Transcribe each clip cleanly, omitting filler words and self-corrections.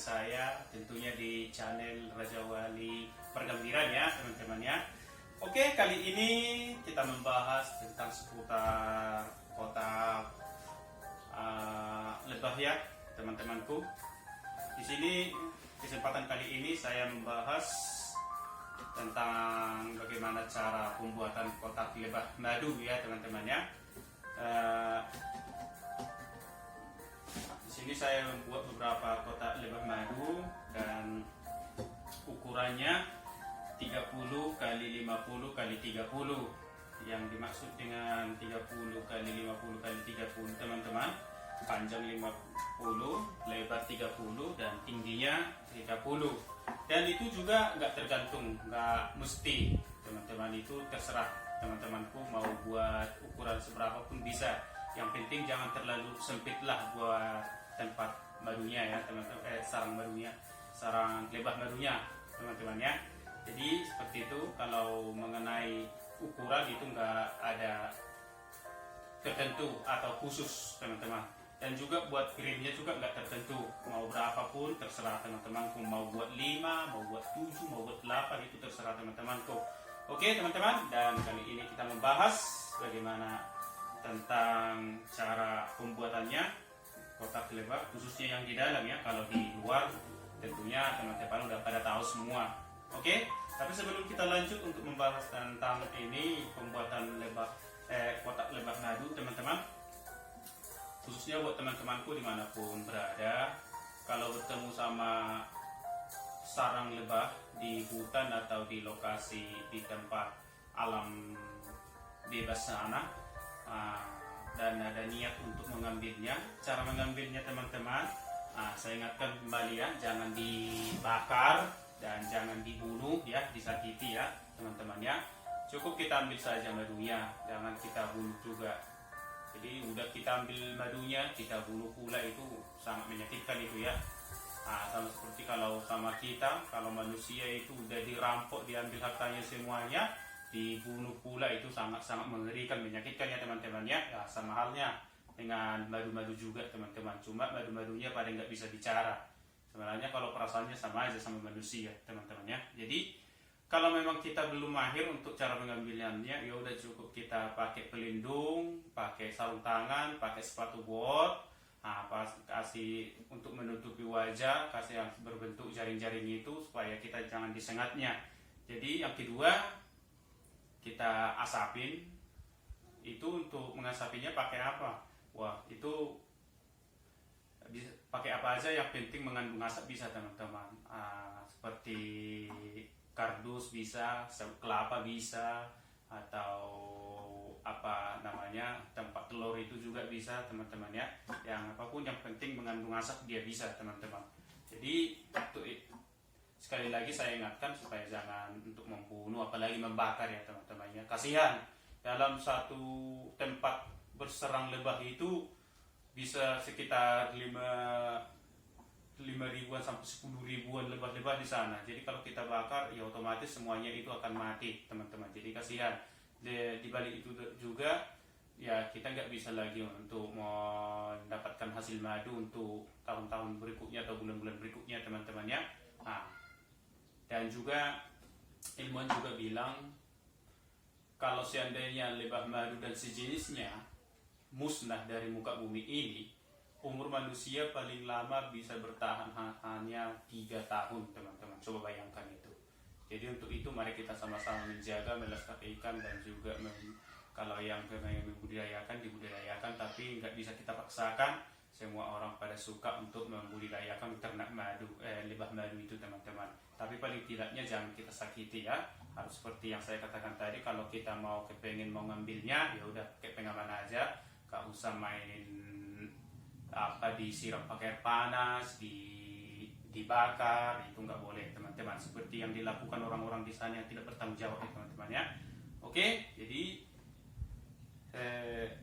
saya tentunya di channel Raja Wali Pergambiran ya teman-teman ya. Oke, kali ini kita membahas tentang seputar kota Lebah ya teman-temanku. Di sini kesempatan kali ini saya membahas tentang bagaimana cara pembuatan kotak lebah madu ya teman-teman ya. Di sini saya membuat beberapa kotak lebah madu dan ukurannya 30 kali 50 kali 30. Yang dimaksud dengan 30 kali 50 kali 30 teman-teman, panjang 50, lebar 30 dan tingginya 30. Dan itu juga nggak tergantung, nggak mesti teman-teman, itu terserah teman-temanku mau buat ukuran seberapa pun bisa. Yang penting jangan terlalu sempit lah buat tempat madunya ya teman-teman, sarang madunya, sarang lebah madunya teman-teman ya. Jadi seperti itu. Kalau mengenai ukuran itu nggak ada tertentu atau khusus teman-teman. Dan juga buat kirimnya juga nggak tertentu, mau berapapun terserah teman-temanku, mau buat 5, mau buat 7, mau buat 8, itu terserah teman-temanku. Oke teman-teman, dan kali ini kita membahas bagaimana tentang cara pembuatannya kotak lebah, khususnya yang di dalam ya. Kalau di luar tentunya teman-teman udah pada tahu semua. Oke, tapi sebelum kita lanjut untuk membahas tentang ini pembuatan lebah kotak lebah madu teman-teman, khususnya buat teman-temanku dimanapun berada, kalau bertemu sama sarang lebah di hutan atau di lokasi di tempat alam bebas sana, dan ada niat untuk mengambilnya, cara mengambilnya teman-teman, saya ingatkan kembali ya, jangan dibakar dan jangan dibunuh ya, disakiti ya teman-teman ya. Cukup kita ambil saja madunya, jangan kita bunuh juga. Jadi udah kita ambil madunya, kita bunuh pula, itu sangat menyakitkan itu ya. Sama seperti kalau sama kita, kalau manusia itu udah dirampok, diambil hartanya semuanya, dibunuh pula, itu sangat-sangat mengerikan, menyakitkan ya teman-teman ya. Sama halnya dengan madu-madu juga teman-teman, cuma madu-madunya pada nggak bisa bicara. Sebenarnya kalau perasaannya sama aja sama manusia teman-teman ya. Jadi kalau memang kita belum mahir untuk cara pengambilannya, ya udah cukup kita pakai pelindung, pakai sarung tangan, pakai sepatu bot, kasih untuk menutupi wajah, kasih yang berbentuk jaring-jaring itu supaya kita jangan disengatnya. Jadi yang kedua, kita asapin. Itu untuk mengasapinya pakai apa? Wah, itu pakai apa aja yang penting mengandung asap bisa teman-teman. Seperti kardus bisa, kelapa bisa, atau apa namanya, tempat telur itu juga bisa teman-teman ya. Yang apapun yang penting mengandung asap dia bisa teman-teman. Jadi sekali lagi saya ingatkan supaya jangan untuk membunuh apalagi membakar ya teman-teman ya. Kasihan dalam satu tempat berserang lebah itu bisa sekitar 5 ribuan sampai 10 ribuan lebah-lebah di sana. Jadi kalau kita bakar ya otomatis semuanya itu akan mati teman-teman. Jadi kasihan. Di balik itu juga ya kita nggak bisa lagi untuk mendapatkan hasil madu untuk tahun-tahun berikutnya atau bulan-bulan berikutnya teman-teman ya. Dan juga ilmuwan juga bilang kalau seandainya lebah madu dan sejenisnya musnah dari muka bumi ini, umur manusia paling lama bisa bertahan hanya 3 tahun teman-teman. Coba bayangkan itu. Jadi untuk itu mari kita sama-sama menjaga, melestarikan, dan juga kalau yang membudidayakan dibudidayakan, tapi nggak bisa kita paksakan. Semua orang pada suka untuk membudidayakan ternak madu, lebah madu itu teman-teman. Tapi paling tidaknya jangan kita sakiti ya. Harus seperti yang saya katakan tadi, kalau kita mau kepengen mau ngambilnya, ya udah kayak pengaman aja. Gak usah main disiram pakai air panas, dibakar, itu nggak boleh teman-teman. Seperti yang dilakukan orang-orang di sana yang tidak bertanggung jawab ya teman-teman ya. Oke, jadi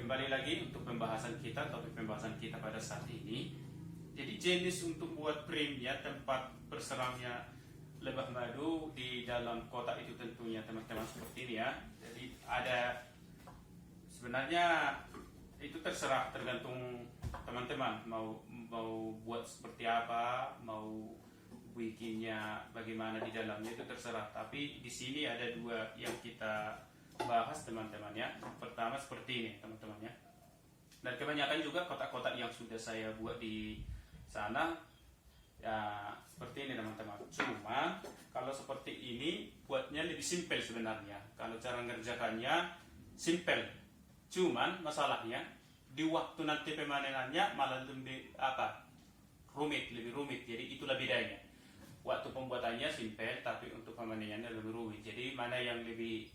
kembali lagi untuk topik pembahasan kita pada saat ini. Jadi jenis untuk buat frame ya, tempat berserangnya lebah madu di dalam kotak itu tentunya teman-teman seperti ini ya. Jadi ada, sebenarnya itu terserah, tergantung teman-teman mau mau buat seperti apa, mau bikinnya bagaimana di dalamnya itu terserah. Tapi di sini ada dua yang kita bahas teman-teman ya. Pertama seperti ini teman-teman ya. Dan kebanyakan juga kotak-kotak yang sudah saya buat di sana ya seperti ini teman-teman. Cuma kalau seperti ini buatnya lebih simpel sebenarnya. Kalau cara ngerjakannya simpel. Cuman masalahnya di waktu nanti pemanenannya malah lebih lebih rumit. Jadi itulah bedanya. Waktu pembuatannya simpel, tapi untuk pemanenannya lebih rumit. Jadi mana yang lebih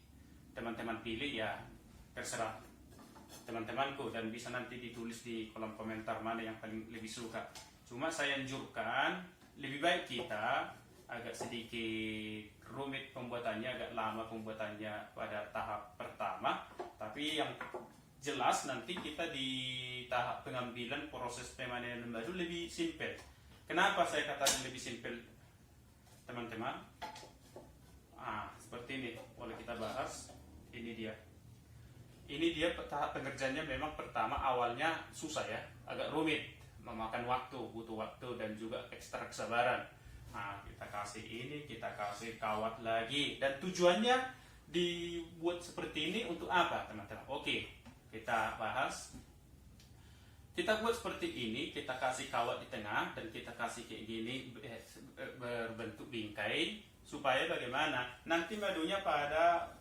teman-teman pilih ya terserah teman-temanku, dan bisa nanti ditulis di kolom komentar mana yang paling lebih suka. Cuma saya anjurkan lebih baik kita agak sedikit rumit pembuatannya, agak lama pembuatannya pada tahap pertama, tapi yang jelas nanti kita di tahap pengambilan proses pemanenan madu lebih simpel. Kenapa saya katakan lebih simpel teman-teman? Seperti ini boleh kita bahas. Ini dia tahap pengerjaannya. Memang pertama awalnya susah ya, agak rumit, memakan waktu, butuh waktu dan juga ekstra kesabaran. Kita kasih ini, kita kasih kawat lagi, dan tujuannya dibuat seperti ini untuk apa teman-teman? Oke, kita bahas. Kita buat seperti ini, kita kasih kawat di tengah dan kita kasih kayak gini berbentuk bingkai, supaya bagaimana nanti madunya pada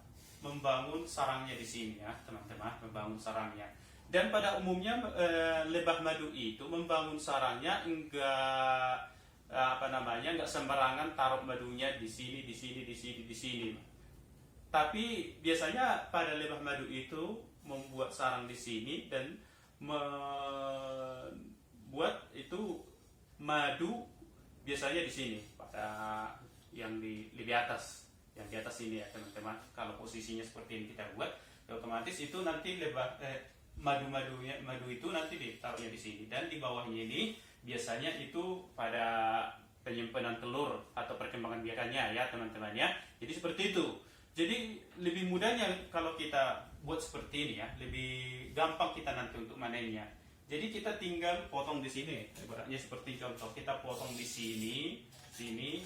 membangun sarangnya di sini ya teman-teman, membangun sarangnya. Dan pada umumnya lebah madu itu membangun sarangnya enggak enggak sembarangan taruh madunya di sini, di sini, di sini, di sini. Tapi biasanya pada lebah madu itu membuat sarang di sini dan membuat itu madu biasanya di sini pada yang di lebih atas, yang di atas ini ya teman-teman. Kalau posisinya seperti ini kita buat, ya otomatis itu nanti madu itu nanti ditaruhnya di sini, dan di bawahnya ini biasanya itu pada penyimpanan telur atau perkembangan biakannya ya teman-teman ya. Jadi seperti itu. Jadi lebih mudahnya kalau kita buat seperti ini ya, lebih gampang kita nanti untuk manennya. Jadi kita tinggal potong di sini, ibaratnya seperti contoh kita potong di sini,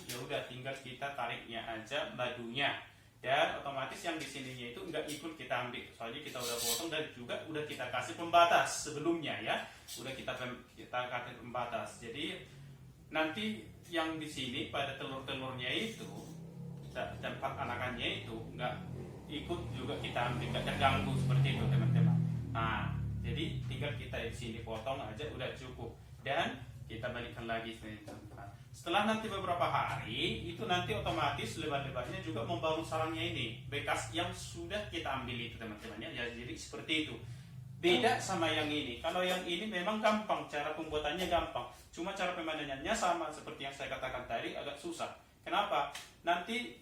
ya udah tinggal kita tariknya aja madunya, dan otomatis yang di sininya itu nggak ikut kita ambil, soalnya kita udah potong dan juga udah kita kasih pembatas sebelumnya ya, udah kita kasih pembatas. Jadi nanti yang di sini pada telur-telurnya itu tempat anakannya itu nggak ikut juga kita ambil, nggak terganggu seperti itu teman-teman. Jadi tinggal kita di sini potong aja udah cukup, dan kita balikkan lagi teman-teman. Setelah nanti beberapa hari itu nanti otomatis lebah-lebahnya juga membangun sarangnya ini, bekas yang sudah kita ambil itu teman-teman ya. Jadi seperti itu. Beda sama yang ini. Kalau yang ini memang gampang, cara pembuatannya gampang. Cuma cara pemanenannya sama seperti yang saya katakan tadi, agak susah. Kenapa? Nanti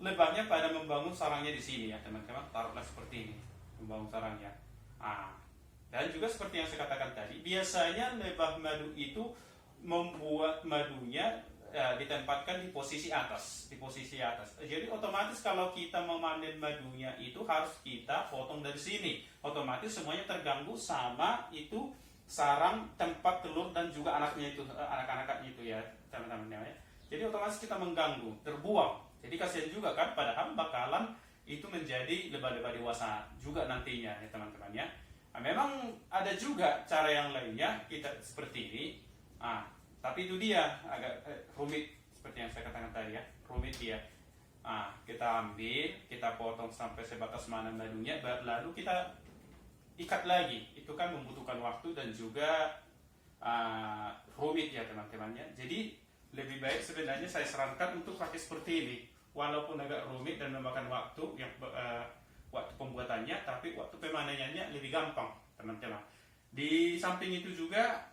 lebahnya pada membangun sarangnya di sini ya teman-teman. Taruhlah seperti ini, membangun sarangnya. Dan juga seperti yang saya katakan tadi, biasanya lebah madu itu membuat madunya ditempatkan di posisi atas, Jadi otomatis kalau kita memanen madunya itu harus kita potong dari sini. Otomatis semuanya terganggu sama itu sarang tempat telur dan juga anaknya itu, anak-anaknya itu ya teman-teman ya. Jadi otomatis kita mengganggu, terbuang. Jadi kasihan juga kan, padahal bakalan itu menjadi lebah-lebah dewasa juga nantinya ya teman-teman ya. Memang ada juga cara yang lainnya kita seperti ini. Tapi itu dia agak rumit seperti yang saya katakan tadi ya, rumit dia. Kita ambil, kita potong sampai sebatas mana madunya, lalu kita ikat lagi. Itu kan membutuhkan waktu dan juga rumit ya teman-teman ya. Jadi lebih baik sebenarnya saya sarankan untuk pakai seperti ini, walaupun agak rumit dan memakan waktu yang waktu pembuatannya, tapi waktu pemanenannya lebih gampang teman-teman. Di samping itu juga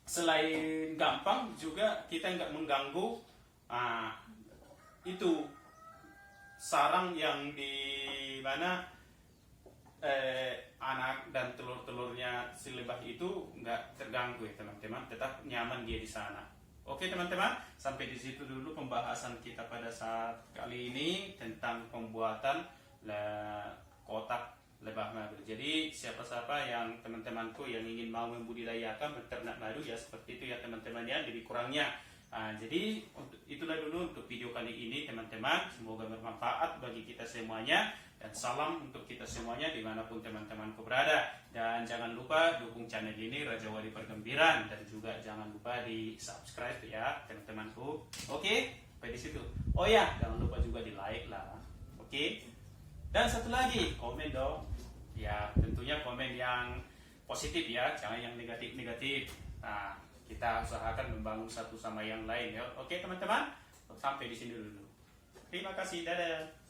selain gampang juga kita nggak mengganggu itu sarang yang di mana anak dan telur-telurnya si lebah itu nggak terganggu ya teman-teman, tetap nyaman dia di sana. Oke teman-teman, sampai di situ dulu pembahasan kita pada saat kali ini tentang pembuatan kotak lebah madu. Jadi siapa-siapa yang teman-temanku yang ingin mau membudidayakan beternak madu ya seperti itu ya teman-teman ya, lebih kurangnya. Jadi itulah dulu untuk video kali ini teman-teman. Semoga bermanfaat bagi kita semuanya. Dan salam untuk kita semuanya dimanapun teman-temanku berada. Dan jangan lupa dukung channel ini Raja Wali Pergembiran. Dan juga jangan lupa di subscribe ya teman-temanku. Oke, sampai di situ. Oh ya, jangan lupa juga di like lah. Oke. Dan satu lagi, komen dong. Ya, tentunya komen yang positif ya, jangan yang negatif-negatif. Nah, kita usahakan membangun satu sama yang lain ya. Oke teman-teman, sampai di sini dulu. Terima kasih, dadah.